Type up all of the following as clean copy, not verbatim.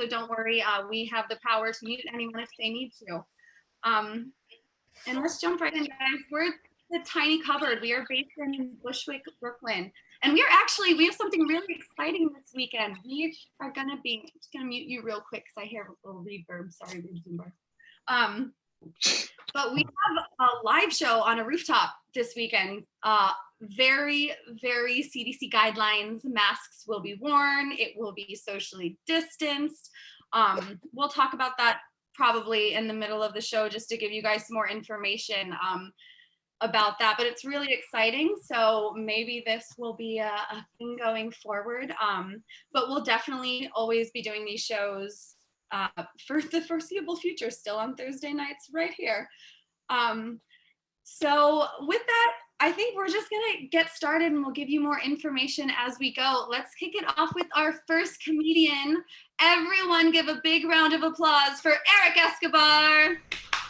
so don't worry. We have the power to mute anyone if they need to. And let's jump right in, guys. We're the Tiny Cupboard. We are based in Bushwick, Brooklyn. And we have something really exciting this weekend. We are gonna be, I'm just gonna mute you real quick because I hear a little reverb. Sorry, Zumba. But we have a live show on a rooftop this weekend. Very, very CDC guidelines. Masks will be worn. It will be socially distanced. We'll talk about that probably in the middle of the show just to give you guys some more information about that, but it's really exciting. So maybe this will be a thing going forward. But we'll definitely always be doing these shows for the foreseeable future, still on Thursday nights right here. So with that, I think we're just gonna get started and we'll give you more information as we go. Let's kick it off with our first comedian. Everyone give a big round of applause for Erik Escobar.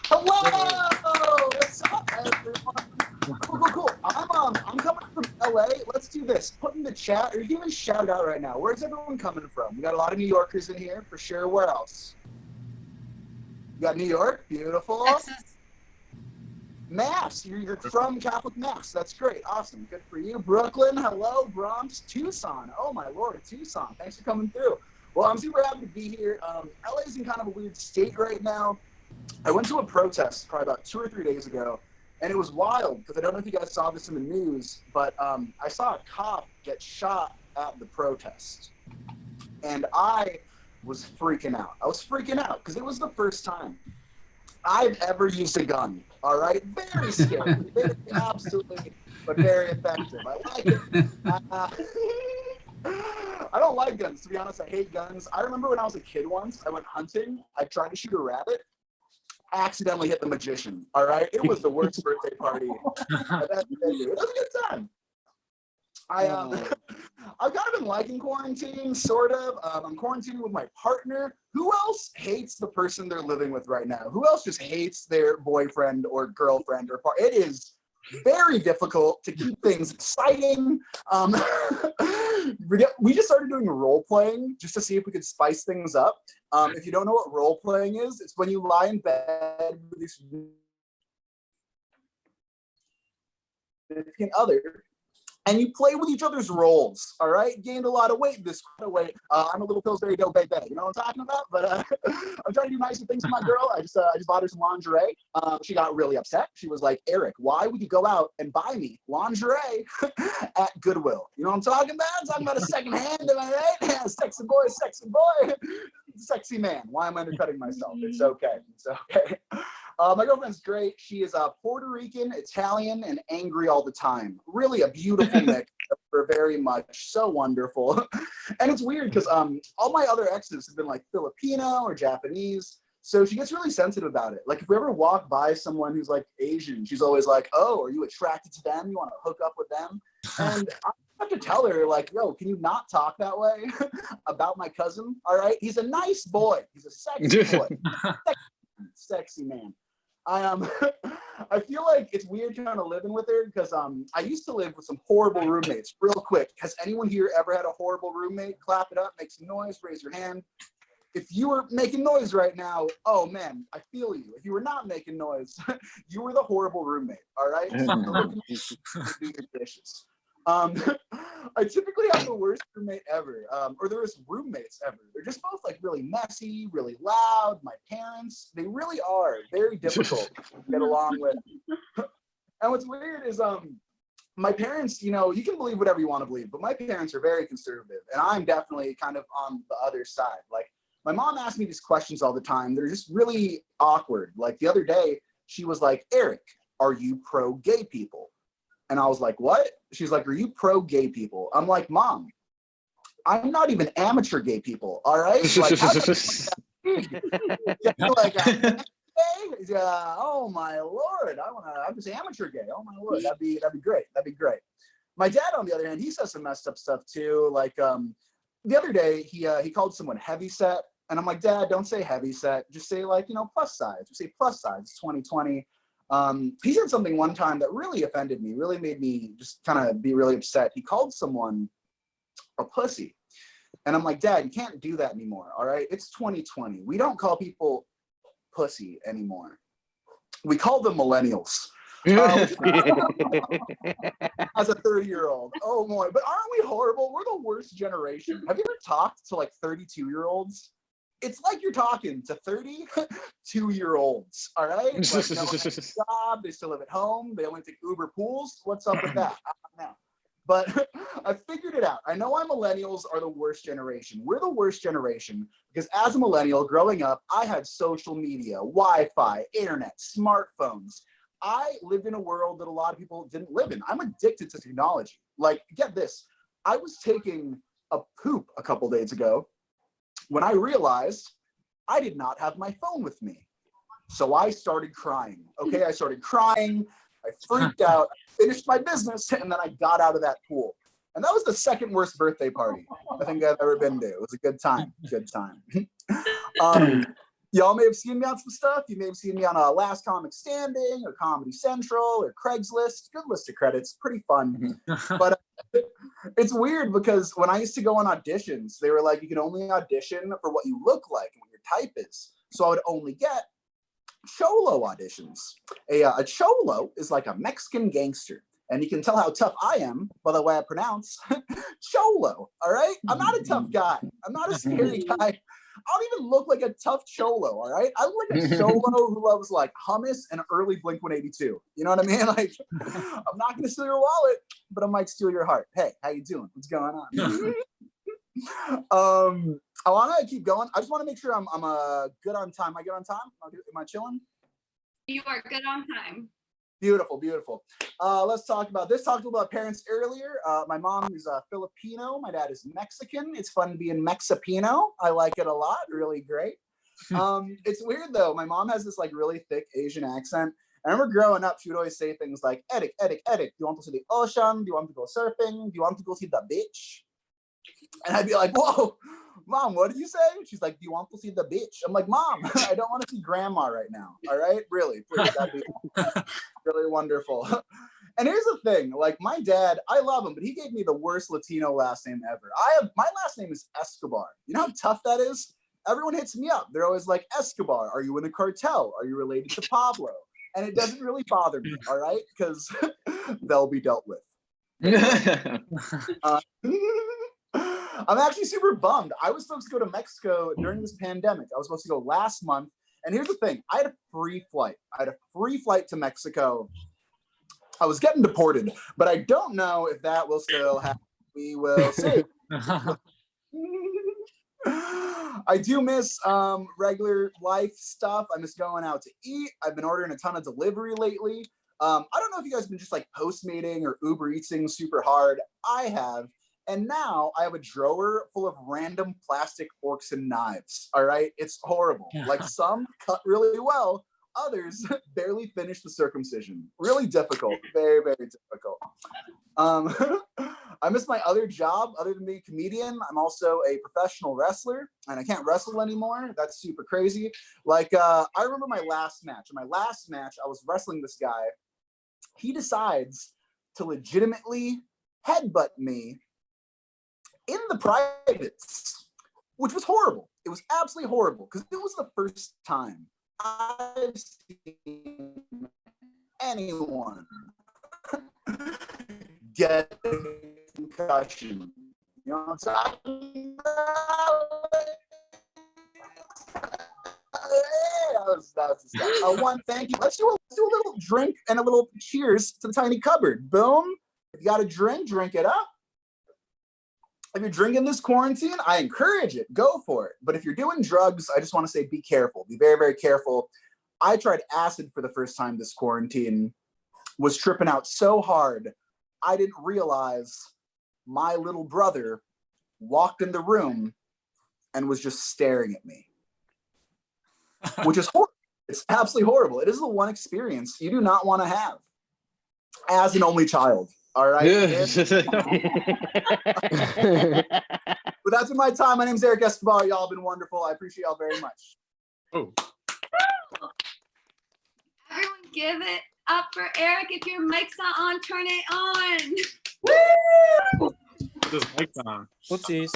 Hello! What's up, everyone? Cool. I'm coming from LA. Let's do this. Put in the chat, or you can shout it out right now. Where's everyone coming from? We got a lot of New Yorkers in here, for sure. Where else? You got New York? Beautiful. Texas. Mass. You're from Catholic Mass. That's great. Awesome. Good for you. Brooklyn. Hello. Bronx. Tucson. Oh, my Lord. Tucson. Thanks for coming through. Well, I'm super happy to be here. LA's in kind of a weird state right now. I went to a protest probably about 2 or 3 days ago, and it was wild because I don't know if you guys saw this in the news, but I saw a cop get shot at the protest, and I was freaking out. I was freaking out because it was the first time I've ever used a gun. All right, very scary, very, absolutely, but very effective. I like it. I don't like guns, to be honest. I hate guns. I remember when I was a kid once, I went hunting. I tried to shoot a rabbit. Accidentally hit the magician. All right, it was the worst birthday party. It was a good time. I've kind of been liking quarantine, sort of. I'm quarantining with my partner. Who else hates the person they're living with right now? Who else just hates their boyfriend or girlfriend or partner? It is very difficult to keep things exciting. We just started doing role playing just to see if we could spice things up. If you don't know what role playing is, it's when you lie in bed with these significant other and you play with each other's roles. All right, gained a lot of weight this way. I'm a little Pillsbury Doe baby. You know what I'm talking about? But I'm trying to do nicer things for my girl. I just bought her some lingerie. She got really upset. She was like, "Erik, why would you go out and buy me lingerie at Goodwill?" You know what I'm talking about? I'm talking about a second hand, am I right? Sexy boy, sexy man. Why am I undercutting myself? It's okay. It's okay. My girlfriend's great. She is Puerto Rican, Italian, and angry all the time. Really a beautiful mix. Very much so wonderful. And it's weird because all my other exes have been like Filipino or Japanese. So she gets really sensitive about it. Like if we ever walk by someone who's like Asian, she's always like, "Oh, are you attracted to them? You want to hook up with them?" And I have to tell her, like, "Yo, can you not talk that way about my cousin? All right, he's a nice boy. He's a sexy boy, sexy man." I feel like it's weird kind of living with her because I used to live with some horrible roommates. Real quick, has anyone here ever had a horrible roommate? Clap it up, make some noise, raise your hand. If you were making noise right now, oh man, I feel you. If you were not making noise, you were the horrible roommate. All right, do your dishes. I typically have the worst roommate ever, or the worst roommates ever. They're just both like really messy, really loud. My parents, they really are very difficult to get along with. And what's weird is my parents, you know, you can believe whatever you want to believe, but my parents are very conservative, and I'm definitely kind of on the other side. Like my mom asks me these questions all the time. They're just really awkward. Like the other day, she was like, "Erik, are you pro gay people?" And I was like, "What?" She's like, "Are you pro gay people?" I'm like, "Mom, I'm not even amateur gay people, all right?" Like, oh my Lord, I'm just amateur gay. Oh my Lord, that'd be great. That'd be great. My dad, on the other hand, he says some messed up stuff too. Like the other day, he called someone heavy set, and I'm like, "Dad, don't say heavy set. Just say like, you know, plus size. Just say plus size. It's 2020. He said something one time that really offended me, really made me just kind of be really upset. He called someone a pussy. And I'm like, Dad, you can't do that anymore, all right? It's 2020. We don't call people pussy anymore. We call them millennials. As a 30-year-old. Oh boy, but aren't we horrible? We're the worst generation. Have you ever talked to like 32-year-olds? It's like you're talking to 32-year-olds, all right? Like, no one has a job, they still live at home, they only take Uber pools. What's up with that? I don't know. But I figured it out. I know why millennials are the worst generation. We're the worst generation because as a millennial growing up, I had social media, Wi-Fi, internet, smartphones. I lived in a world that a lot of people didn't live in. I'm addicted to technology. Like, get this. I was taking a poop a couple days ago when I realized I did not have my phone with me. So I started crying. Okay, I started crying. I freaked out, finished my business, and then I got out of that pool. And that was the second worst birthday party I think I've ever been to. It was a good time, good time. Y'all may have seen me on some stuff. You may have seen me on Last Comic Standing or Comedy Central or Craigslist. Good list of credits, pretty fun. But it's weird because when I used to go on auditions, they were like, you can only audition for what you look like and what your type is. So I would only get Cholo auditions. A Cholo is like a Mexican gangster. And you can tell how tough I am by the way I pronounce Cholo, all right? I'm not a tough guy. I'm not a scary guy. I don't even look like a tough Cholo, all right? I look like a Cholo who loves like hummus and early Blink-182. You know what I mean? Like, I'm not gonna steal your wallet, but I might steal your heart. Hey, how you doing? What's going on? I want to keep going. I just want to make sure I'm good on time. Am I good on time? Am I chilling? You are good on time. Beautiful, beautiful. Let's talk about this. Talked about parents earlier. My mom is Filipino. My dad is Mexican. It's fun being Mexipino. I like it a lot. Really great. It's weird though. My mom has this like really thick Asian accent. I remember growing up, she would always say things like, Erik, do you want to see the ocean? Do you want to go surfing? Do you want to go see the beach? And I'd be like, whoa, Mom, what did you say? She's like, do you want to see the beach? I'm like, Mom, I don't want to see grandma right now. All right, really, please, that'd be really wonderful. And here's the thing, like my dad, I love him, but he gave me the worst Latino last name ever. My last name is Escobar. You know how tough that is? Everyone hits me up. They're always like, Escobar, are you in a cartel? Are you related to Pablo? And it doesn't really bother me, all right? Because they'll be dealt with. I'm actually super bummed. I was supposed to go to Mexico during this pandemic. I was supposed to go last month. And here's the thing. I had a free flight. To Mexico. I was getting deported, but I don't know if that will still happen. We will see. I do miss regular life stuff. I miss going out to eat. I've been ordering a ton of delivery lately. I don't know if you guys have been just like Postmating or Uber Eating super hard. I have. And now I have a drawer full of random plastic forks and knives. All right. It's horrible. Like some cut really well. Others barely finish the circumcision. Really difficult. Very, very difficult. I miss my other job other than being a comedian. I'm also a professional wrestler and I can't wrestle anymore. That's super crazy. Like, I remember my last match. In my last match, I was wrestling this guy. He decides to legitimately headbutt me in the privates, which was horrible. It was absolutely horrible because it was the first time I've seen anyone get a concussion. You know what I'm talking about? That was the stuff. One, thank you. Let's do a little drink and a little cheers to the tiny cupboard. Boom. If you got a drink, drink it up. If you're drinking this quarantine, I encourage it. Go for it. But if you're doing drugs, I just want to say be careful. Be very, very careful. I tried acid for the first time this quarantine. Was tripping out so hard, I didn't realize my little brother walked in the room and was just staring at me, which is horrible. It's absolutely horrible. It is the one experience you do not want to have as an only child. All right. But that's been my time. My name is Erik Escobar. Y'all have been wonderful. I appreciate y'all very much. Oh. Everyone give it up for Erik. If your mic's not on, turn it on. Woo! This mic's on. Oopsies.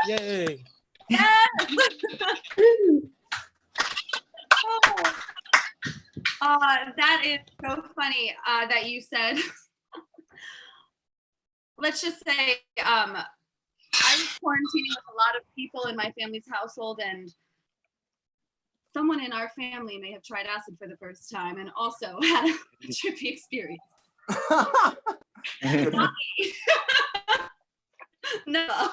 Yay. Yes. That is so funny that you said. Let's just say I was quarantining with a lot of people in my family's household, and someone in our family may have tried acid for the first time and also had a trippy experience. Not me. No.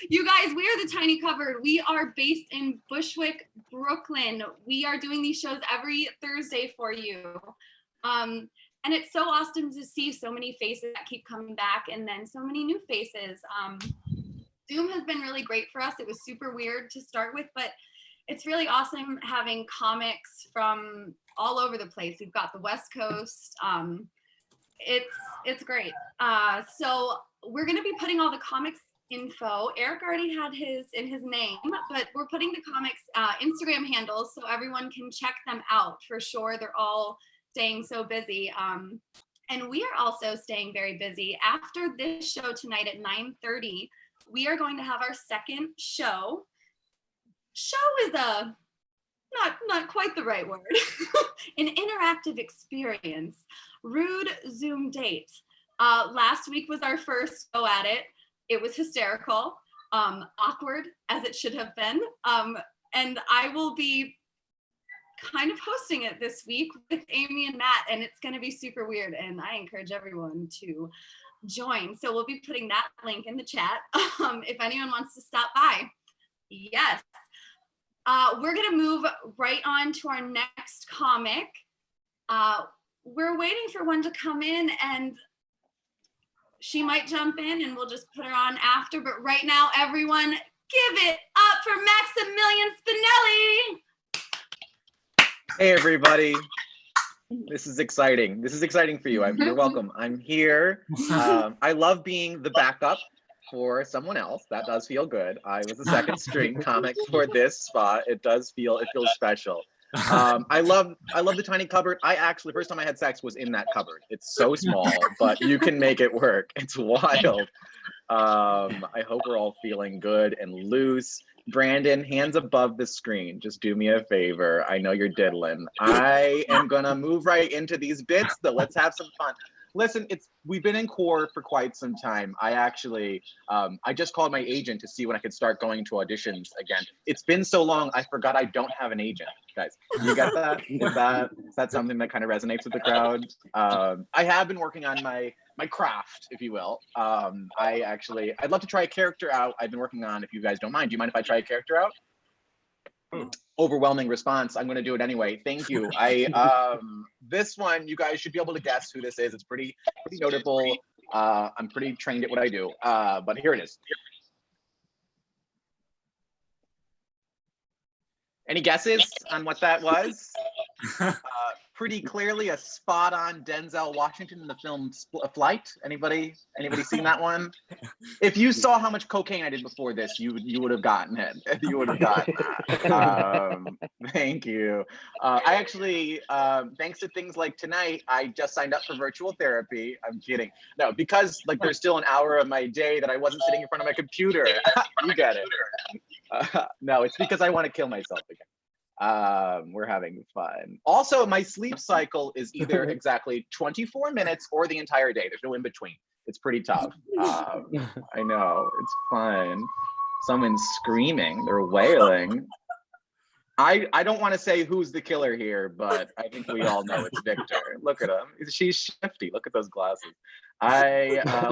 You guys, we are the Tiny Cupboard. We are based in Bushwick, Brooklyn. We are doing these shows every Thursday for you. And it's so awesome to see so many faces that keep coming back, and then so many new faces. Zoom has been really great for us. It was super weird to start with, but it's really awesome having comics from all over the place. We've got the West Coast. It's great. So we're gonna be putting all the comics info. Erik already had his in his name, but we're putting the comics Instagram handles so everyone can check them out for sure. They're all staying so busy. And we are also staying very busy. After this show tonight at 9:30, we are going to have our second show. Show is not quite the right word. An interactive experience. Rude Zoom date. Last week was our first go at it. It was hysterical, awkward as it should have been. And I will be kind of hosting it this week with Amy and Matt, and it's gonna be super weird, and I encourage everyone to join. So we'll be putting that link in the chat if anyone wants to stop by. Yes. We're gonna move right on to our next comic. We're waiting for one to come in, and she might jump in and we'll just put her on after, but right now, everyone give it up for Maximilian Spinelli. Hey everybody, this is exciting. This is exciting for you. You're welcome. I'm here. I love being the backup for someone else. That does feel good. I was a second string comic for this spot. It feels special. I love the Tiny Cupboard. I actually, first time I had sex was in that cupboard. It's so small, but you can make it work. It's wild. I hope we're all feeling good and loose. Brandon, hands above the screen. Just do me a favor. I know you're diddling. I am gonna move right into these bits, though. Let's have some fun. Listen, we've been in core for quite some time. I actually, I just called my agent to see when I could start going to auditions again. It's been so long, I forgot I don't have an agent, guys. You get that? Is that something that kind of resonates with the crowd? I have been working on my craft, if you will. I'd love to try a character out. I've been working on, if you guys don't mind, do you mind if I try a character out? Overwhelming response. I'm going to do it anyway. Thank you. This one, you guys should be able to guess who this is. It's pretty notable. I'm pretty trained at what I do. But here it is. Any guesses on what that was? Pretty clearly a spot-on Denzel Washington in the film Flight. Anybody seen that one? If you saw how much cocaine I did before this, you would have gotten it. You would have gotten that. Thank you. I actually, thanks to things like tonight, I just signed up for virtual therapy. I'm kidding. No, because like there's still an hour of my day that I wasn't sitting in front of my computer. You get it. No, it's because I want to kill myself again. We're having fun. Also, my sleep cycle is either exactly 24 minutes or the entire day. There's no in between. It's pretty tough. I know, it's fun. Someone's screaming, they're wailing. I don't want to say who's the killer here, but I think we all know it's Victor. Look at him. She's shifty. Look at those glasses.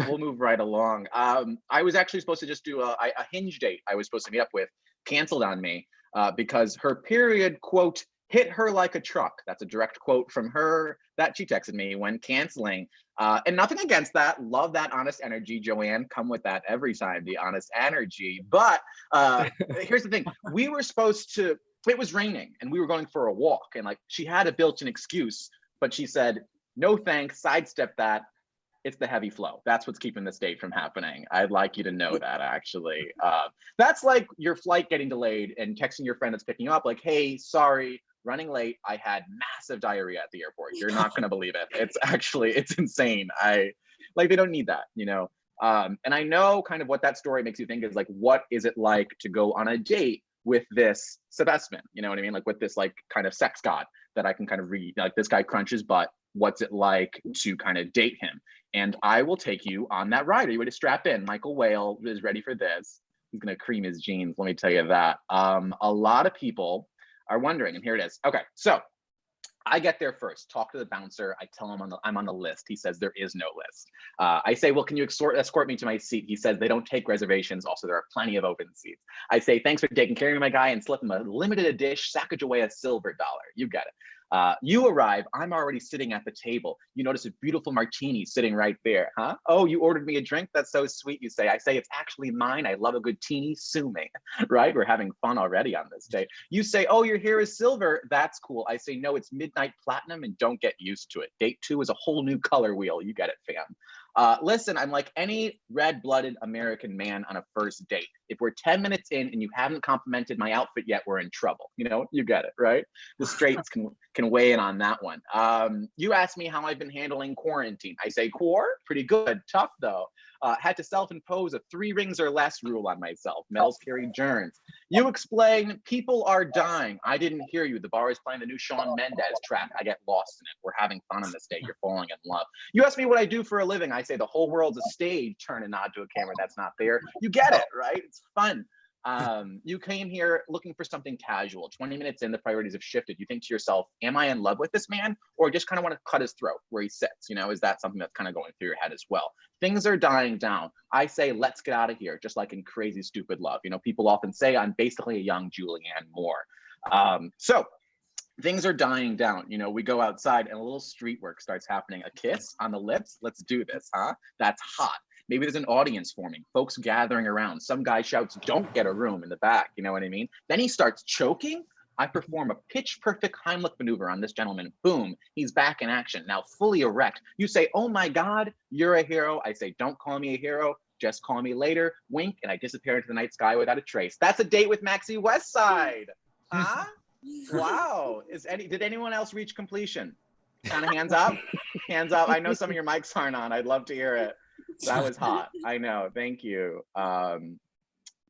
We'll move right along. I was actually supposed to just do a hinge date I was supposed to meet up with, canceled on me. Because her period, quote, hit her like a truck. That's a direct quote from her that she texted me when canceling. And nothing against that. Love that honest energy, Joanne. Come with that every time, the honest energy. But here's the thing. We were supposed to, it was raining and we were going for a walk. And like she had a built-in excuse, but she said, no thanks, sidestep that. It's the heavy flow. That's what's keeping this date from happening. I'd like you to know that, actually. That's like your flight getting delayed and texting your friend that's picking you up like, hey, sorry, running late. I had massive diarrhea at the airport. You're not gonna believe it. It's insane. Like they don't need that, you know? And I know kind of what that story makes you think is like, what is it like to go on a date with this specimen? You know what I mean? Like with this like kind of sex god that I can kind of read, like this guy crunches butt. What's it like to kind of date him? And I will take you on that ride. Are you ready to strap in? Michael Whale is ready for this. He's gonna cream his jeans, let me tell you that. A lot of people are wondering, and here it is. Okay, so I get there first, talk to the bouncer. I tell him I'm on the list. He says there is no list. I say, well, can you escort me to my seat? He says they don't take reservations. Also, there are plenty of open seats. I say, thanks for taking care of me, my guy, and slip him a limited edition Sacagawea silver dollar. You got it. You arrive, I'm already sitting at the table. You notice a beautiful martini sitting right there, huh? Oh, you ordered me a drink? That's so sweet, you say. I say, it's actually mine. I love a good teeny, sue me, right? We're having fun already on this day. You say, oh, your hair is silver. That's cool. I say, no, it's midnight platinum and don't get used to it. Date 2 is a whole new color wheel. You get it, fam. Listen, I'm like any red-blooded American man on a first date. If we're 10 minutes in and you haven't complimented my outfit yet, we're in trouble. You know, you get it, right? The straights can weigh in on that one. You asked me how I've been handling quarantine. I say, pretty good, tough though. Had to self-impose a 3 rings or less rule on myself. Males carry germs. You explain, people are dying. I didn't hear you. The bar is playing the new Shawn Mendes track. I get lost in it. We're having fun on this day. You're falling in love. You ask me what I do for a living. I say the whole world's a stage. Turn a nod to a camera that's not there. You get it, right? It's fun. You came here looking for something casual. 20 minutes in, the priorities have shifted. You think to yourself, am I in love with this man? Or just kind of want to cut his throat where he sits? You know, is that something that's kind of going through your head as well? Things are dying down. I say, let's get out of here, just like in Crazy Stupid Love. You know, people often say I'm basically a young Julianne Moore. So things are dying down. You know, we go outside and a little street work starts happening. A kiss on the lips. Let's do this, huh? That's hot. Maybe there's an audience forming, folks gathering around. Some guy shouts, don't get a room in the back. You know what I mean? Then he starts choking. I perform a pitch perfect Heimlich maneuver on this gentleman. Boom, he's back in action, now fully erect. You say, oh my God, you're a hero. I say, don't call me a hero, just call me later. Wink, and I disappear into the night sky without a trace. That's a date with Maxie Westside. Huh? Wow. Did anyone else reach completion? Kind of hands up? Hands up. I know some of your mics aren't on. I'd love to hear it. That was hot. I know. Thank you.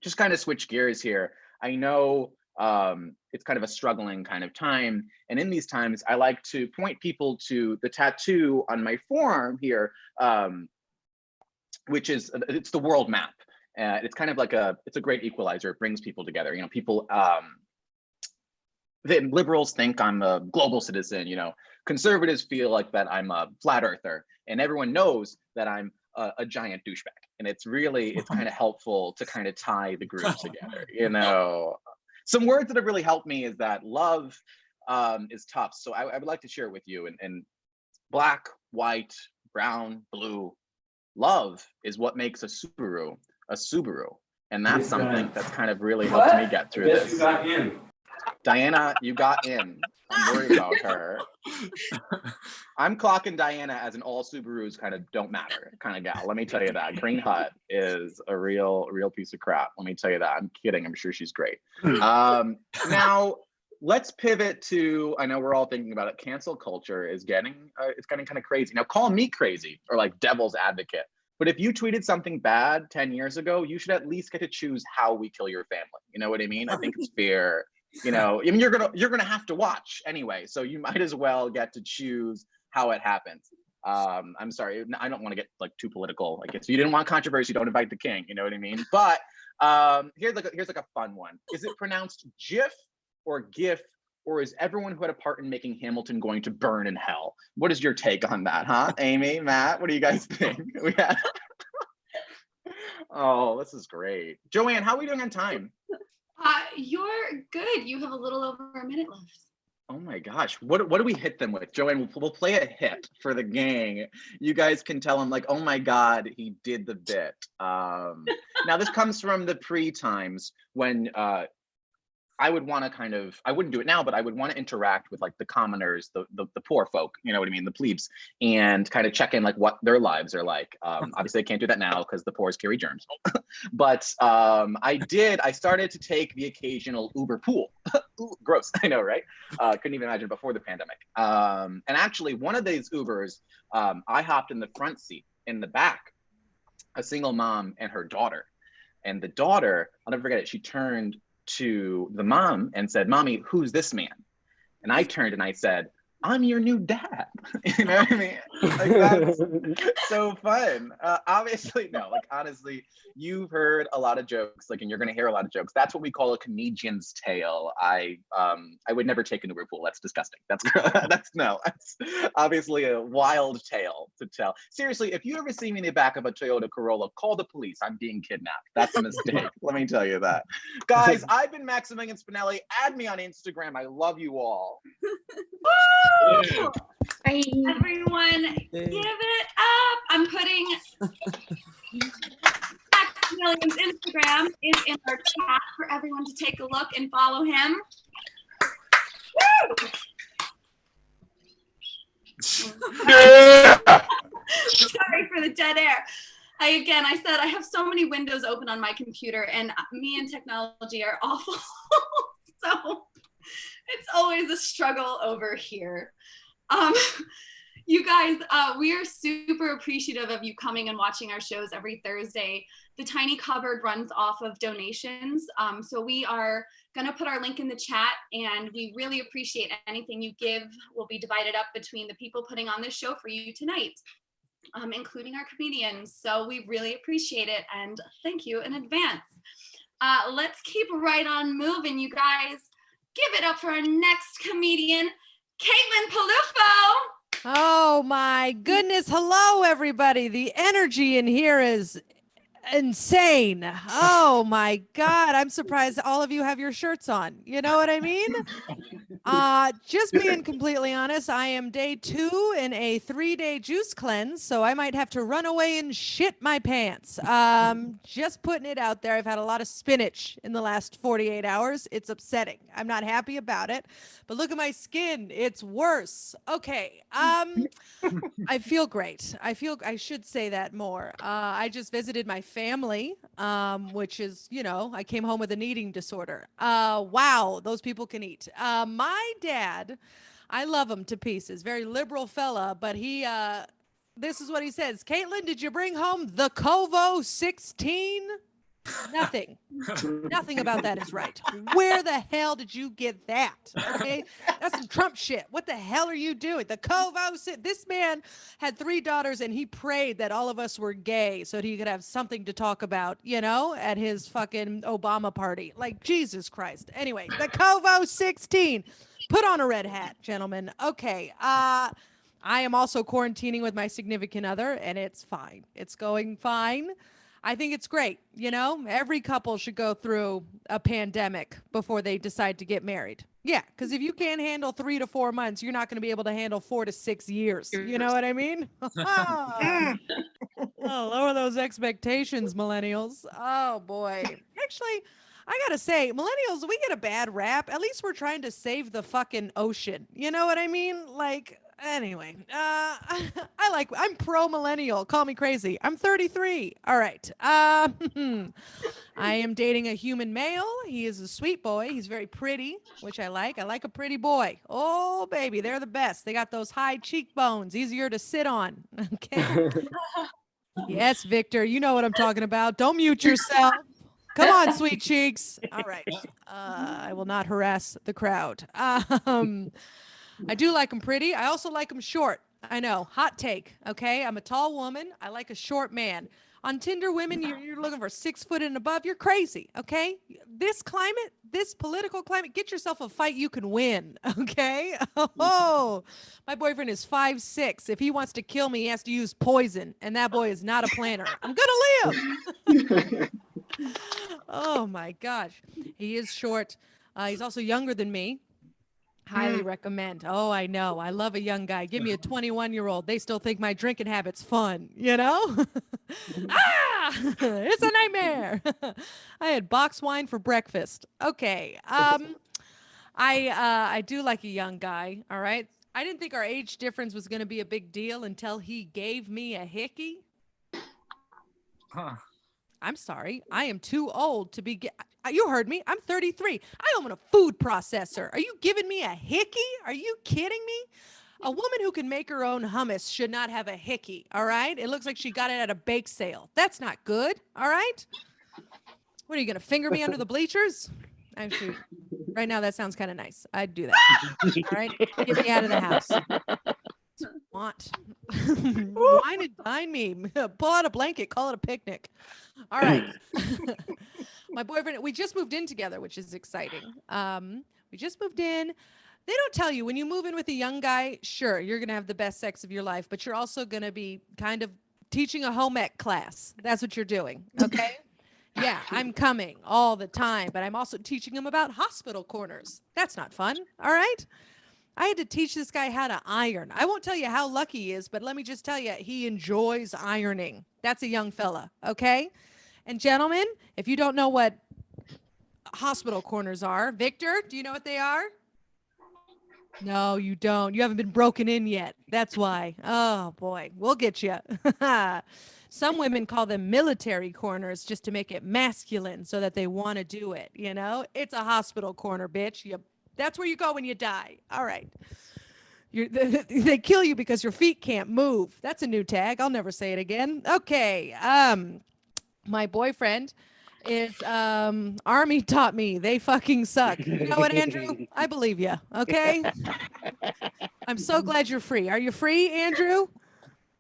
Just kind of switch gears here. I know it's kind of a struggling kind of time. And in these times, I like to point people to the tattoo on my forearm here, which is, it's the world map. It's kind of like it's a great equalizer. It brings people together. You know, people, the liberals think I'm a global citizen, you know, conservatives feel like that I'm a flat earther, and everyone knows that I'm a giant douchebag. And it's kind of helpful to kind of tie the group together, you know. Some words that have really helped me is that love is tough. So I would like to share it with you. And black, white, brown, blue, love is what makes a Subaru a Subaru. And that's something that's kind of really helped me get through this. You got in. Diana, you got in. I'm worried about her. I'm clocking Diana as an all Subarus kind of don't matter kind of gal. Let me tell you that. Green Hut is a real piece of crap. Let me tell you that. I'm kidding. I'm sure she's great. Now, let's pivot to, I know we're all thinking about it. Cancel culture is getting kind of crazy. Now, call me crazy or like devil's advocate. But if you tweeted something bad 10 years ago, you should at least get to choose how we kill your family. You know what I mean? I think it's fair. You know, I mean, you're gonna have to watch anyway, so you might as well get to choose how it happens. I'm sorry, I don't want to get like too political. I guess you didn't want controversy, don't invite the king. You know what I mean? But here's like a fun one. Is it pronounced GIF or GIF, or is everyone who had a part in making Hamilton going to burn in hell? What is your take on that, huh? Amy, Matt, what do you guys think? Oh, this is great. Joanne, how are we doing on time? You're good. You have a little over a minute left. Oh my gosh, what do we hit them with? Joanne, we'll play a hit for the gang. You guys can tell them like, oh my God, he did the bit. Now this comes from the pre-times when I would want to I wouldn't do it now, but I would want to interact with like the commoners, the poor folk, you know what I mean, the plebes, and kind of check in like what their lives are like. Obviously I can't do that now because the poors carry germs. But I started to take the occasional Uber pool. Ooh, gross, I know, right? Couldn't even imagine before the pandemic. And actually one of these Ubers, I hopped in the front seat. in the back, a single mom and her daughter. And the daughter, I'll never forget it, she turned to the mom and said, "Mommy, who's this man?" And I turned and I said, "I'm your new dad." You know what I mean? Like, that's so fun. Obviously, no, like, honestly, you've heard a lot of jokes, like, and you're going to hear a lot of jokes. That's what we call a comedian's tale. I would never take an Uber pool. That's disgusting. That's obviously a wild tale to tell. Seriously, if you ever see me in the back of a Toyota Corolla, call the police. I'm being kidnapped. That's a mistake. Let me tell you that. Guys, I've been Maximilian Spinelli. Add me on Instagram. I love you all. Woo! Everyone, give it up. I'm putting Maximilian's Instagram is in our chat for everyone to take a look and follow him. Woo! Sorry for the dead air. I said I have so many windows open on my computer, and me and technology are awful. So it's always a struggle over here. You guys, we are super appreciative of you coming and watching our shows every Thursday. The Tiny Cupboard runs off of donations. So we are going to put our link in the chat, and we really appreciate anything you give will be divided up between the people putting on this show for you tonight, including our comedians. So we really appreciate it, and thank you in advance. Let's keep right on moving, you guys. Give it up for our next comedian, Caitlin Peluffo. Oh my goodness. Hello, everybody. The energy in here is insane. Oh my God. I'm surprised all of you have your shirts on. You know what I mean? Just being completely honest, I am day 2 in a 3-day juice cleanse, so I might have to run away and shit my pants. Just putting it out there. I've had a lot of spinach in the last 48 hours. It's upsetting. I'm not happy about it, but look at my skin. It's worse. Okay. I feel great. I should say that more. I just visited my family, which is, I came home with an eating disorder. Wow, those people can eat. My dad, I love him to pieces. Very liberal fella, but this is what he says. Caitlin, did you bring home the Kovo 16? Nothing. Nothing about that is right. Where the hell did you get that? Okay, that's some Trump shit. What the hell are you doing? The Kovo. This man had 3 daughters, and he prayed that all of us were gay so that he could have something to talk about, at his fucking Obama party. Like, Jesus Christ. Anyway, the Kovo 16. Put on a red hat, gentlemen. Okay. I am also quarantining with my significant other, and it's fine. It's going fine. I think it's great. Every couple should go through a pandemic before they decide to get married. Yeah, because if you can't handle 3 to 4 months, you're not going to be able to handle 4 to 6 years. You know what I mean? Lower those expectations, millennials. Oh, boy. Actually, I got to say, millennials, we get a bad rap. At least we're trying to save the fucking ocean. You know what I mean? Like, anyway, I'm pro-millennial. Call me crazy. I'm 33. All right. I am dating a human male. He is a sweet boy. He's very pretty, which I like. I like a pretty boy. Oh, baby, they're the best. They got those high cheekbones, easier to sit on. Okay. Yes, Victor, you know what I'm talking about. Don't mute yourself. Come on, sweet cheeks. All right. I will not harass the crowd. I do like them pretty. I also like them short. I know. Hot take. Okay. I'm a tall woman. I like a short man. On Tinder, women, you're looking for 6 foot and above. You're crazy. Okay. This climate, this political climate, get yourself a fight you can win. Okay. Oh, my boyfriend is 5'6". If he wants to kill me, he has to use poison. And that boy is not a planner. I'm going to live. Oh my gosh. He is short. He's also younger than me. Highly recommend. Oh, I know. I love a young guy. Give me a 21-year-old. They still think my drinking habit's fun, it's a nightmare. I had box wine for breakfast. Okay. I do like a young guy. All right. I didn't think our age difference was going to be a big deal until he gave me a hickey. Huh. I'm sorry. I am too old to be. You heard me. I'm 33. I own a food processor. Are you giving me a hickey? Are you kidding me? A woman who can make her own hummus should not have a hickey, all right? It looks like she got it at a bake sale. That's not good, all right? What, are you going to finger me under the bleachers? Actually, right now that sounds kind of nice. I'd do that. All right? Get me out of the house. Want. Wine and dine me. Pull out a blanket, call it a picnic. All right. My boyfriend, we just moved in together, which is exciting. We just moved in. They don't tell you when you move in with a young guy, sure, you're going to have the best sex of your life, but you're also going to be kind of teaching a home ec class. That's what you're doing. Okay. Yeah, I'm coming all the time, but I'm also teaching him about hospital corners. That's not fun. All right. I had to teach this guy how to iron. I won't tell you how lucky he is, but let me just tell you, he enjoys ironing. That's a young fella. Okay. And gentlemen, if you don't know what hospital corners are, Victor, do you know what they are? No, you don't. You haven't been broken in yet. That's why. Oh boy, we'll get you. Some women call them military corners just to make it masculine so that they want to do it. You know, it's a hospital corner, bitch. That's where you go when you die. All right. They kill you because your feet can't move. That's a new tag. I'll never say it again. Okay. My boyfriend is Army taught me they fucking suck. You know what, Andrew? I believe you. Okay. I'm so glad you're free. Are you free, Andrew?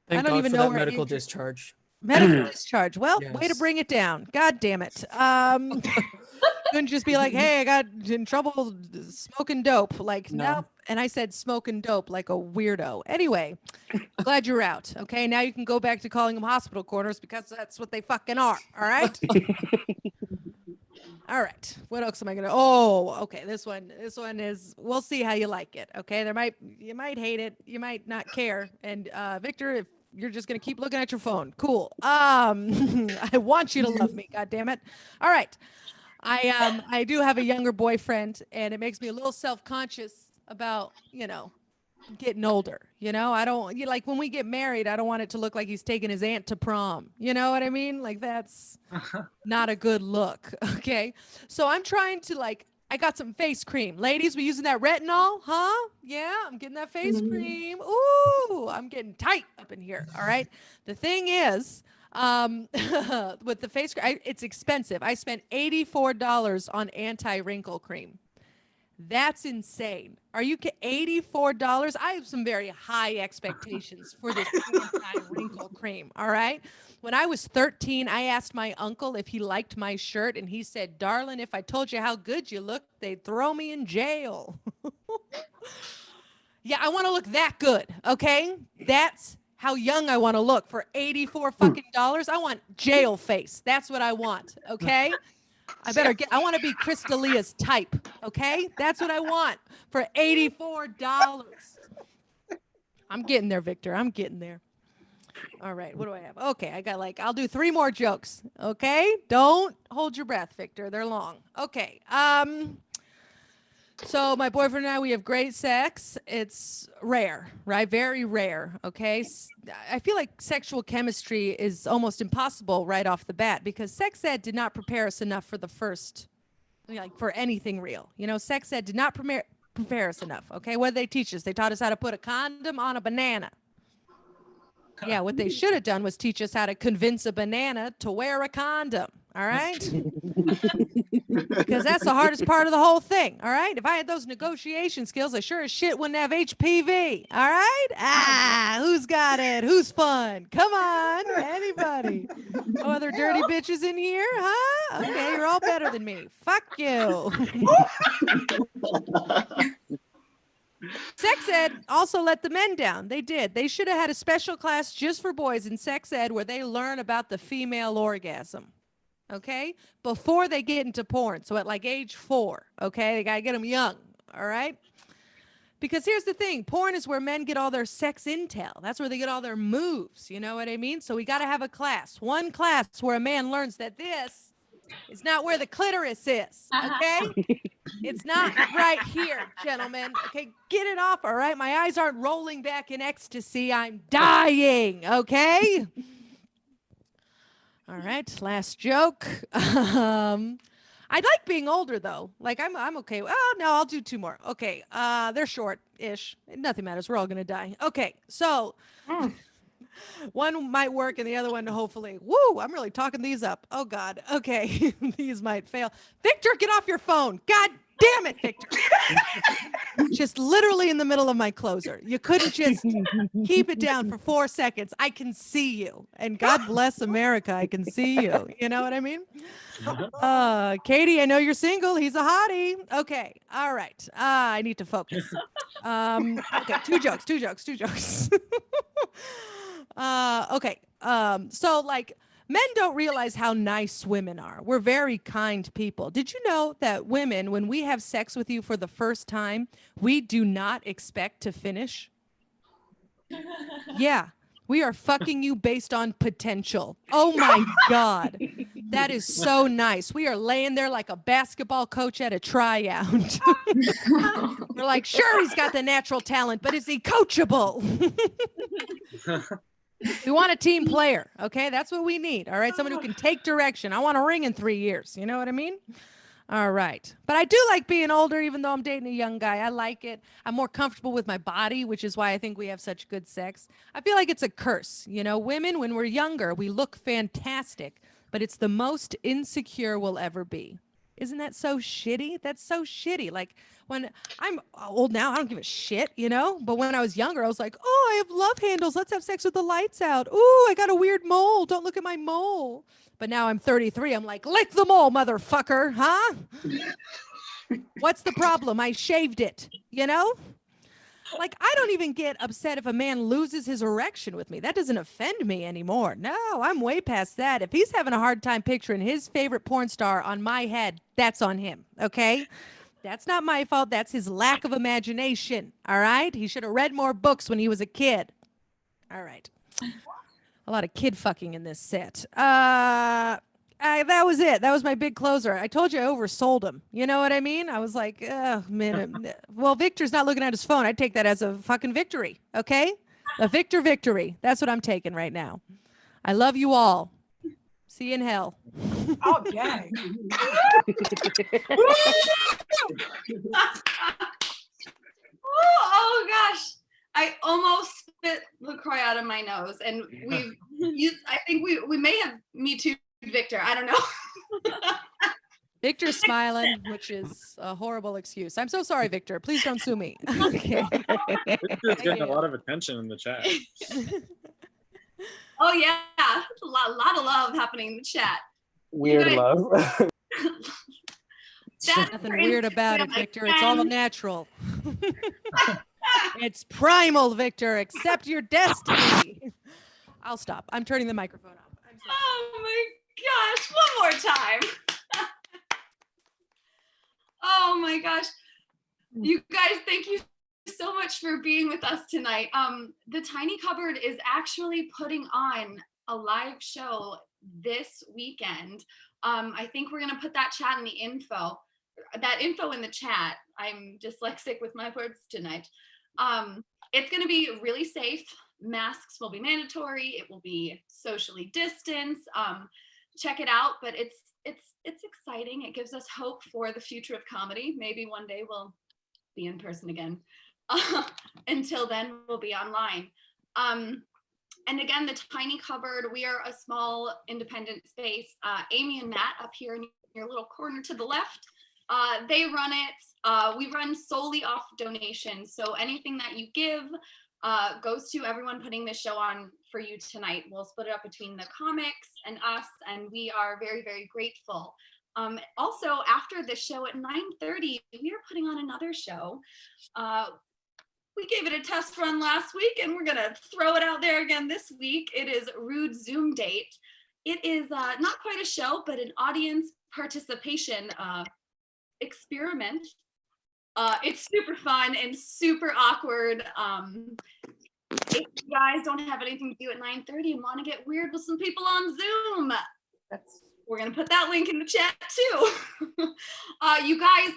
Thank I don't God even for know that where medical Andrew- discharge. Medical discharge. Well, way to Yes. bring it down. God damn it. Couldn't just be like, hey, I got in trouble smoking dope. Like, No. nope. And I said smoking dope like a weirdo. Anyway, glad you're out. Okay, now you can go back to calling them hospital corners because that's what they fucking are. All right. All right. What else am I gonna? Oh, okay. This one is. We'll see how you like it. Okay. You might hate it. You might not care. And Victor, if you're just gonna keep looking at your phone, cool. I want you to love me. God damn it. All right. I do have a younger boyfriend, and it makes me a little self-conscious about getting older. I don't like when we get married, I don't want it to look like he's taking his aunt to prom. You know what I mean? Like that's not a good look. Okay. So I'm trying to I got some face cream. Ladies, we using that retinol, huh? Yeah, I'm getting that face cream. Ooh, I'm getting tight up in here. All right. The thing is, with the face cream, it's expensive. I spent $84 on anti-wrinkle cream. That's insane. Are you $84? I have some very high expectations for this anti-wrinkle cream, all right? When I was 13, I asked my uncle if he liked my shirt, and he said, darling, if I told you how good you look, they'd throw me in jail. Yeah, I want to look that good, okay? That's how young I want to look for 84 fucking dollars. I want jail face. That's what I want, okay? I want to be Chris D'Elia's type, okay? That's what I want for $84. I'm getting there, Victor. I'm getting there. All right, what do I have? Okay, I got I'll do 3 more jokes, okay? Don't hold your breath, Victor. They're long. Okay. So my boyfriend and I, we have great sex. It's rare, right? Very rare, okay? I feel like sexual chemistry is almost impossible right off the bat because sex ed did not prepare us enough for the first, for anything real. Sex ed did not prepare us enough, okay? What did they teach us? They taught us how to put a condom on a banana. Yeah, what they should have done was teach us how to convince a banana to wear a condom, all right? Because that's the hardest part of the whole thing, all right? If I had those negotiation skills, I sure as shit wouldn't have HPV, all right? Who's got it? Who's fun? Come on, anybody? No other dirty bitches in here, huh? Okay, you're all better than me. Fuck you. Sex ed also let the men down. They did. They should have had a special class just for boys in sex ed where they learn about the female orgasm. Okay? Before they get into porn. So at age 4, okay? They got to get them young, all right? Because here's the thing. Porn is where men get all their sex intel. That's where they get all their moves. You know what I mean? So we got to have a class. One class where a man learns that this is not where the clitoris is, okay? It's not right here, gentlemen. Okay, get it off, all right? My eyes aren't rolling back in ecstasy. I'm dying, okay? All right, last joke. I like being older though. Like I'm okay. Oh no, I'll do 2 more. Okay. They're short-ish. Nothing matters. We're all gonna die. Okay. So one might work and the other one hopefully. Woo! I'm really talking these up. Oh God. Okay. These might fail. Victor, get off your phone. God damn it, Victor. Just literally in the middle of my closer. You couldn't just keep it down for 4 seconds. I can see you. And God bless America. I can see you. You know what I mean? Katie, I know you're single. He's a hottie. Okay. All right. I need to focus. Okay. 2 jokes. Okay. So like men don't realize how nice women are. We're very kind people. Did you know that women, when we have sex with you for the first time, we do not expect to finish? Yeah. We are fucking you based on potential. Oh my God. That is so nice. We are laying there like a basketball coach at a tryout. We're like, sure, he's got the natural talent, but is he coachable? We want a team player. Okay. That's what we need. All right. Someone who can take direction. I want a ring in 3 years. You know what I mean? All right. But I do like being older, even though I'm dating a young guy. I like it. I'm more comfortable with my body, which is why I think we have such good sex. I feel like it's a curse. You know, women, when we're younger, we look fantastic, but it's the most insecure we'll ever be. Isn't that so shitty? That's so shitty. Like when I'm old now, I don't give a shit, you know? But when I was younger, I was like, oh, I have love handles. Let's have sex with the lights out. Ooh, I got a weird mole. Don't look at my mole. But now I'm 33. I'm like, lick the mole, motherfucker, huh? What's the problem? I shaved it, you know? Like, I don't even get upset if a man loses his erection with me. That doesn't offend me anymore. No, I'm way past that. If he's having a hard time picturing his favorite porn star on my head, that's on him, okay? That's not my fault. That's his lack of imagination, all right? He should have read more books when he was a kid. All right. A lot of kid fucking in this set. That was it. That was my big closer. I told you I oversold him. You know what I mean? I was like, oh, man. Well, Victor's not looking at his phone. I'd take that as a fucking victory. Okay? A victory. That's what I'm taking right now. I love you all. See you in hell. Okay. Oh gosh. I almost spit LaCroix out of my nose, and I think we may have Me Too Victor. I don't know. Victor's smiling, which is a horrible excuse. I'm so sorry, Victor. Please don't sue me. Okay. Victor's getting a lot of attention in the chat. Oh yeah, a lot of love happening in the chat. Weird love. There's nothing weird about it, Victor. It's all natural. It's primal, Victor. Accept your destiny. I'll stop. I'm turning the microphone off. I'm sorry. Oh my gosh, one more time. Oh my gosh. You guys, thank you so much for being with us tonight. The Tiny Cupboard is actually putting on a live show this weekend. I think we're gonna put that info in the chat. I'm dyslexic with my words tonight. It's gonna be really safe. Masks will be mandatory. It will be socially distanced. Check it out, but it's exciting. It gives us hope for the future of comedy. Maybe one day we'll be in person again. Until then, we'll be online. And again, the Tiny Cupboard, we are a small independent space. Amy and Matt up here in your little corner to the left, they run it. We run solely off donations. So anything that you give goes to everyone putting this show on for you tonight. We'll split it up between the comics and us, and we are very, very grateful. Also, after the show at 9:30, we are putting on another show. We gave it a test run last week, and we're gonna throw it out there again this week. It is Rude Zoom Date. It is not quite a show, but an audience participation experiment. It's super fun and super awkward. If you guys don't have anything to do at 9:30 and want to get weird with some people on Zoom, we're gonna put that link in the chat too. You guys,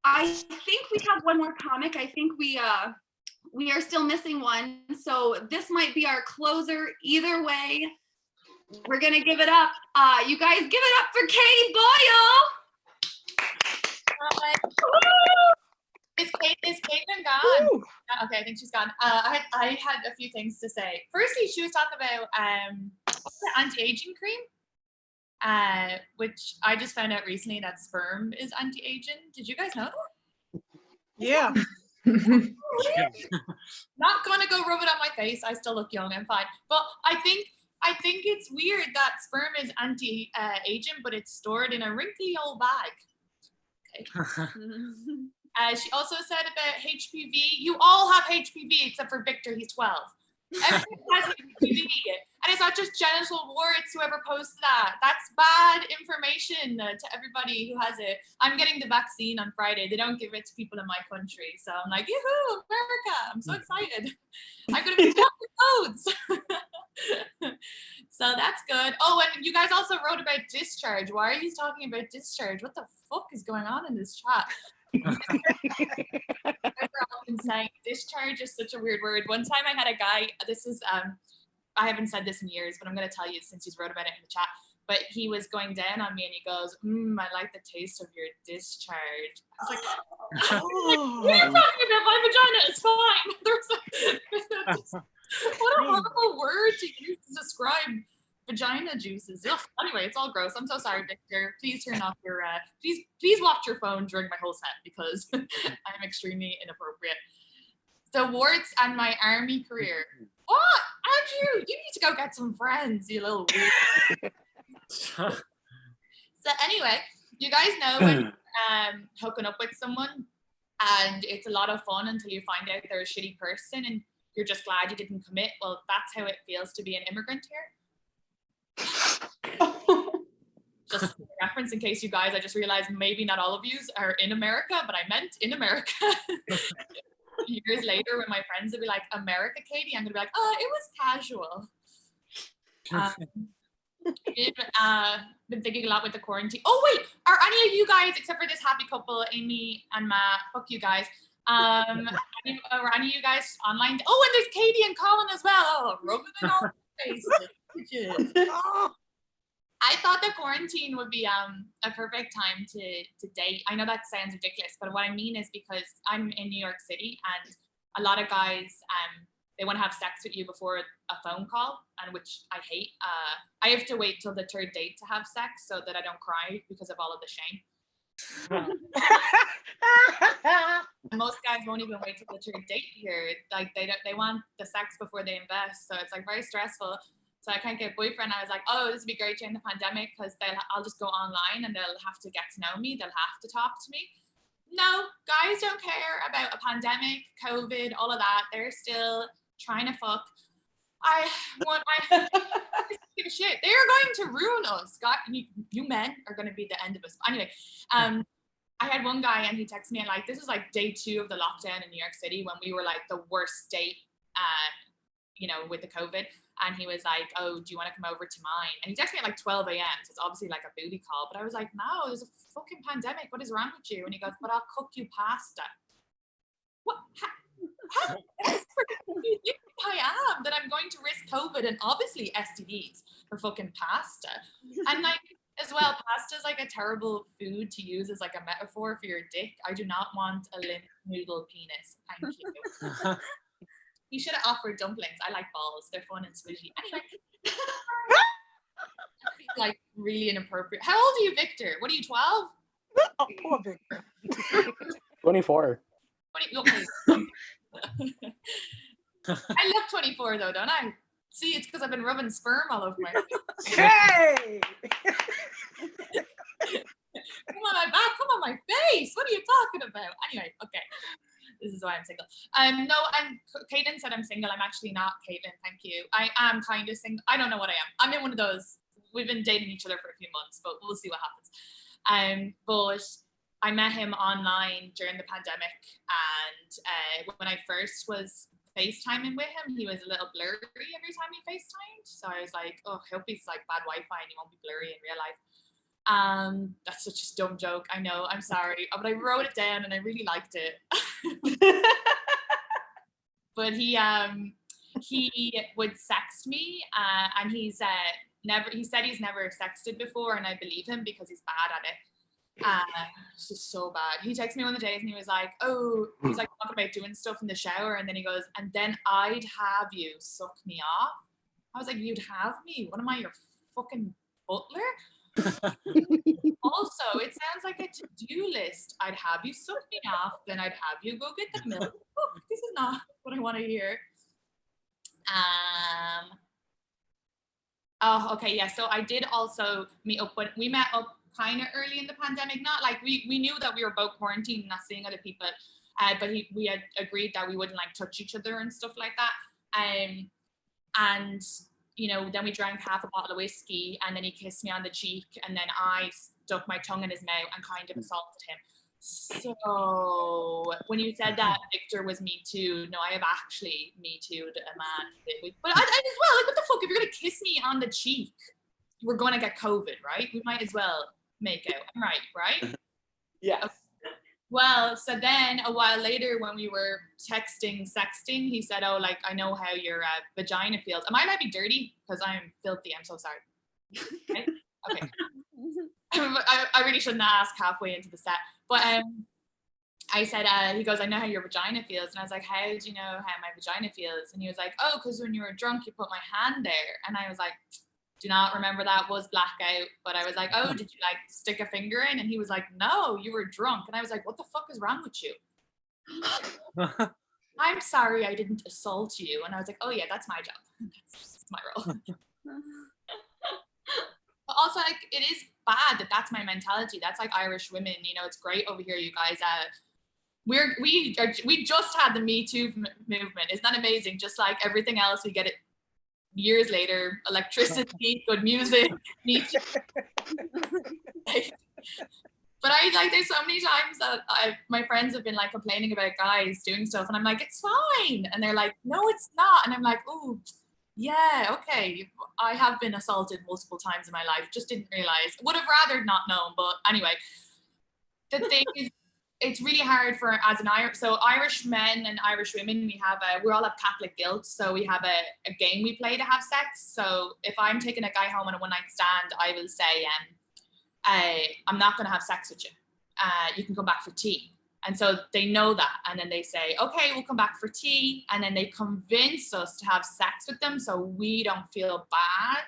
I think we have one more comic. I think we are still missing one, so this might be our closer. Either way, we're gonna give it up. You guys, give it up for Katie Boyle. Is Caitlin gone? Okay, I think she's gone. I had a few things to say. Firstly, she was talking about anti-aging cream, which I just found out recently that sperm is anti-aging. Did you guys know that? Yeah. Not gonna go rub it on my face. I still look young. I'm fine. But I think it's weird that sperm is anti-aging, but it's stored in a wrinkly old bag. Okay. She also said about HPV. You all have HPV except for Victor. He's 12. Everyone has HPV, and it's not just genital warts. Whoever posted that, that's bad information to everybody who has it. I'm getting the vaccine on Friday. They don't give it to people in my country, so I'm like, yoo-hoo, America! I'm so excited. I'm gonna be loads. So that's good. Oh, and you guys also wrote about discharge. Why are you talking about discharge? What the fuck is going on in this chat? I've been saying discharge is such a weird word. One time I had a guy, this is I haven't said this in years, but I'm going to tell you since he's wrote about it in the chat. But he was going down on me and he goes, I like the taste of your discharge. I was like, we're talking about my vagina, it's fine. What a horrible word to use to describe vagina juices. Ugh. Anyway, it's all gross. I'm so sorry, Victor. Please turn off your please watch your phone during my whole set because I'm extremely inappropriate. The warts and my army career. What? Andrew, you need to go get some friends, you little weird. So anyway, you guys know when hooking up with someone and it's a lot of fun until you find out they're a shitty person and you're just glad you didn't commit. Well, that's how it feels to be an immigrant here. Just a reference in case you guys, I just realized maybe not all of you are in America, but I meant in America. Years later when my friends would be like, America, Katie, I'm gonna be like, oh, it was casual. Been thinking a lot with the quarantine. Oh wait, are any of you guys, except for this happy couple, Amy and Matt, fuck you guys, are any of you guys online? Oh, and there's Katie and Colin as well. Oh, rubbing it on their faces. I thought that quarantine would be a perfect time to date. I know that sounds ridiculous, but what I mean is because I'm in New York City and a lot of guys they want to have sex with you before a phone call, and which I hate. I have to wait till the third date to have sex so that I don't cry because of all of the shame. Most guys won't even wait till the third date here. Like they want the sex before they invest, so it's like very stressful. So I can't get a boyfriend. I was like, oh, this would be great during the pandemic because I'll just go online and they'll have to get to know me. They'll have to talk to me. No, guys don't care about a pandemic, COVID, all of that. They're still trying to fuck. I give a shit. They are going to ruin us. God, you men are going to be the end of us. Anyway, I had one guy and he texted me and like, this was like day 2 of the lockdown in New York City when we were like the worst state, with the COVID. And he was like, oh, do you want to come over to mine? And he texted me at like 12 a.m. So it's obviously like a booty call. But I was like, no, there's a fucking pandemic. What is wrong with you? And he goes, but I'll cook you pasta. What? How desperate do you think I am that I'm going to risk COVID and obviously STDs for fucking pasta? And like, as well, pasta is like a terrible food to use as like a metaphor for your dick. I do not want a limp noodle penis. Thank you. You should have offered dumplings. I like balls. They're fun and squishy. Anyway. Like really inappropriate. How old are you, Victor? What are you, 12? Oh, poor Victor. 24. 20, okay. I look 24 though, don't I? See, it's because I've been rubbing sperm all over my face. Hey! Come on my back, come on my face. What are you talking about? Anyway, okay. This is why I'm single. No, Caitlin said I'm single. I'm actually not, Caitlin. Thank you. I am kind of single. I don't know what I am. I'm in one of those. We've been dating each other for a few months, but we'll see what happens. But I met him online during the pandemic, and when I first was FaceTiming with him, he was a little blurry every time he FaceTimed. So I was like, oh, I hope he's like bad Wi-Fi and he won't be blurry in real life. That's such a dumb joke. I know. I'm sorry, but I wrote it down and I really liked it. But he would sext me, and he said he's never sexted before, and I believe him because he's bad at it. It's just so bad. He texted me one of the days and he was like, oh, he's like talking about doing stuff in the shower, and then he goes, and then I'd have you suck me off. I was like, you'd have me? What am I, your fucking butler? Also, it sounds like a to-do list. I'd have you suck me off, then I'd have you go get the milk. Oh, this is not what I want to hear. Oh, okay, yeah. So I did also meet up, but we met up kind of early in the pandemic. Not like we knew that we were both quarantined and not seeing other people, but we had agreed that we wouldn't like touch each other and stuff like that. And you know, then we drank half a bottle of whiskey, and then he kissed me on the cheek, and then I stuck my tongue in his mouth and kind of assaulted him. So when you said that Victor was Me Too, no, I have actually Me Too'd a man. But I as well, like, what the fuck? If you're gonna kiss me on the cheek, we're gonna get COVID, right? We might as well make out. I'm right? Yes. Okay. Well, so then a while later when we were sexting, he said, oh, like, I know how your vagina feels. Am I might be dirty? Because I'm filthy. I'm so sorry. Okay. I really shouldn't ask halfway into the set. But I said, he goes, I know how your vagina feels. And I was like, how do you know how my vagina feels? And he was like, oh, because when you were drunk, you put my hand there. And I was like, do not remember that, was blackout. But I was like, oh, did you like stick a finger in? And he was like, no, you were drunk. And I was like, what the fuck is wrong with you? I'm sorry I didn't assault you. And I was like, oh yeah, that's my job. That's my role. But also, like, it is bad that that's my mentality. That's like Irish women, you know. It's great over here, you guys. We just had the Me Too movement. Isn't that amazing? Just like everything else, we get it years later. Electricity, good music, Me Too. But there's so many times that my friends have been like complaining about guys doing stuff, and I'm like, it's fine, and they're like, no, it's not, and I'm like, oh. Yeah, okay. I have been assaulted multiple times in my life. Just didn't realize. Would have rather not known, but anyway. The thing is, it's really hard for as an Irish men and Irish women. We all have Catholic guilt, so we have a game we play to have sex. So if I'm taking a guy home on a one-night stand, I will say, I'm not going to have sex with you. You can come back for tea. And so they know that. And then they say, okay, we'll come back for tea. And then they convince us to have sex with them so we don't feel bad.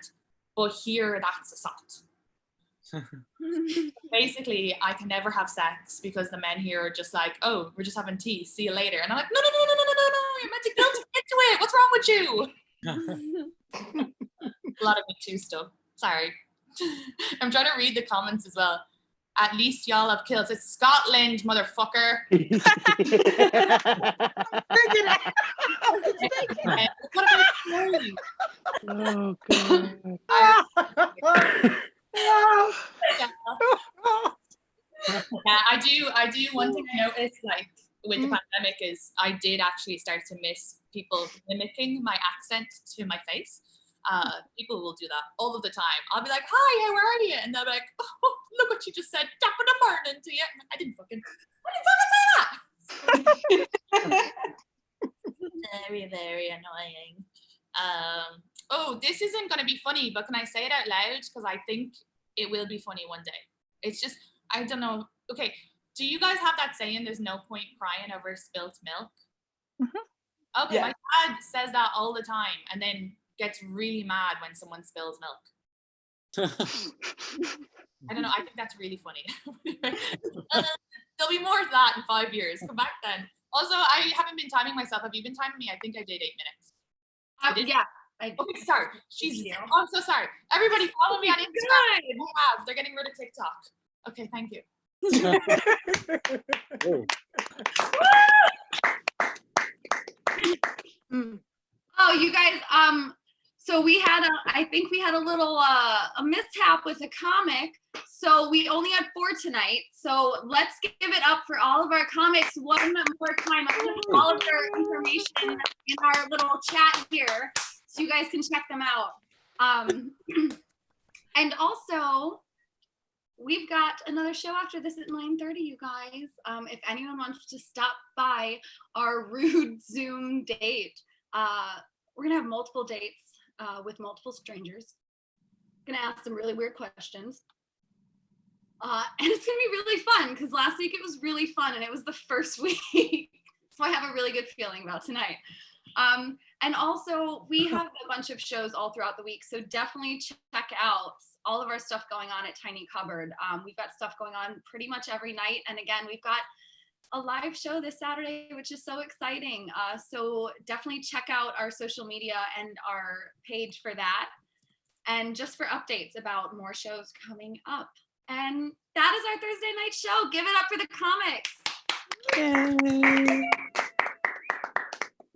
But here, that's assault. Basically, I can never have sex because the men here are just like, oh, we're just having tea. See you later. And I'm like, no. You're meant to guilt me into it. What's wrong with you? A lot of Me Too stuff. Sorry. I'm trying to read the comments as well. At least y'all have kills. It's Scotland, motherfucker. Oh, God. Yeah, I do. One thing I noticed, like, with the pandemic is I did actually start to miss people mimicking my accent to my face. People will do that all of the time. I'll be like, hi, how are you? And they'll be like, oh, look what you just said, top of the morning to you. I didn't fucking say that. Very, very annoying. Oh, this isn't going to be funny, but can I say it out loud? Because I think it will be funny one day. It's just, I don't know. Okay, do you guys have that saying, there's no point crying over spilt milk? Mm-hmm. Okay, yeah. My dad says that all the time and then gets really mad when someone spills milk. I don't know, I think that's really funny. There'll be more of that in 5 years. Come back then. Also, I haven't been timing myself. Have you been timing me? I think I did 8 minutes. Yeah. Okay, sorry. Oh, I'm so sorry. Everybody follow me on Instagram. They're getting rid of TikTok. Okay, thank you. Oh, you guys, so I think we had a little a mishap with a comic. So we only had 4 tonight. So let's give it up for all of our comics one more time. I'll put all of their information in our little chat here so you guys can check them out. And also, we've got another show after this at 9:30, you guys. If anyone wants to stop by our rude Zoom date, we're gonna have multiple dates with multiple strangers. Gonna ask some really weird questions. And it's gonna be really fun because last week it was really fun and it was the first week. So I have a really good feeling about tonight. And also we have a bunch of shows all throughout the week. So definitely check out all of our stuff going on at Tiny Cupboard. We've got stuff going on pretty much every night. And again, we've got a live show this Saturday, which is so exciting. So definitely check out our social media and our page for that. And just for updates about more shows coming up. And that is our Thursday night show. Give it up for the comics. Yay.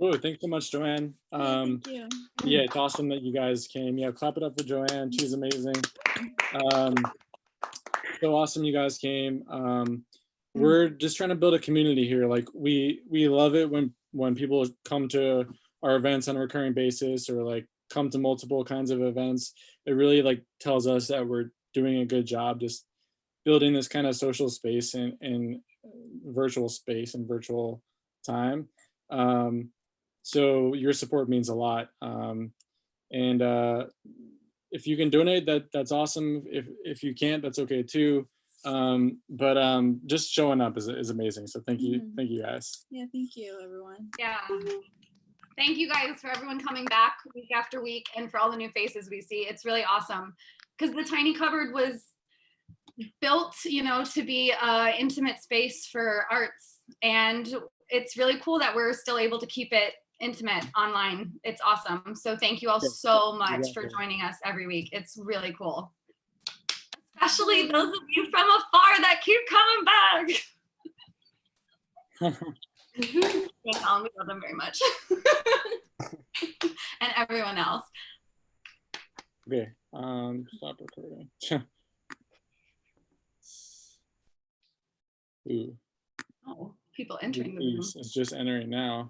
Oh, thanks so much, Joanne. Thank you. Yeah, it's awesome that you guys came. Yeah, clap it up for Joanne. She's amazing. So awesome you guys came. We're just trying to build a community here. Like we love it when people come to our events on a recurring basis or like come to multiple kinds of events. It really like tells us that we're doing a good job just building this kind of social space in virtual space and virtual time. So your support means a lot. And if you can donate, that's awesome. If you can't, that's okay too. But just showing up is amazing. So thank you guys. Yeah, thank you, everyone. Yeah. Thank you guys for everyone coming back week after week and for all the new faces we see. It's really awesome because the Tiny Cupboard was built, to be an intimate space for arts. And it's really cool that we're still able to keep it intimate online. It's awesome. So thank you all so much for joining us every week. It's really cool. Especially those of you from afar that keep coming back. We love them very much. And everyone else. Okay, stop recording. Ooh. Oh, people entering the room. It's just entering now.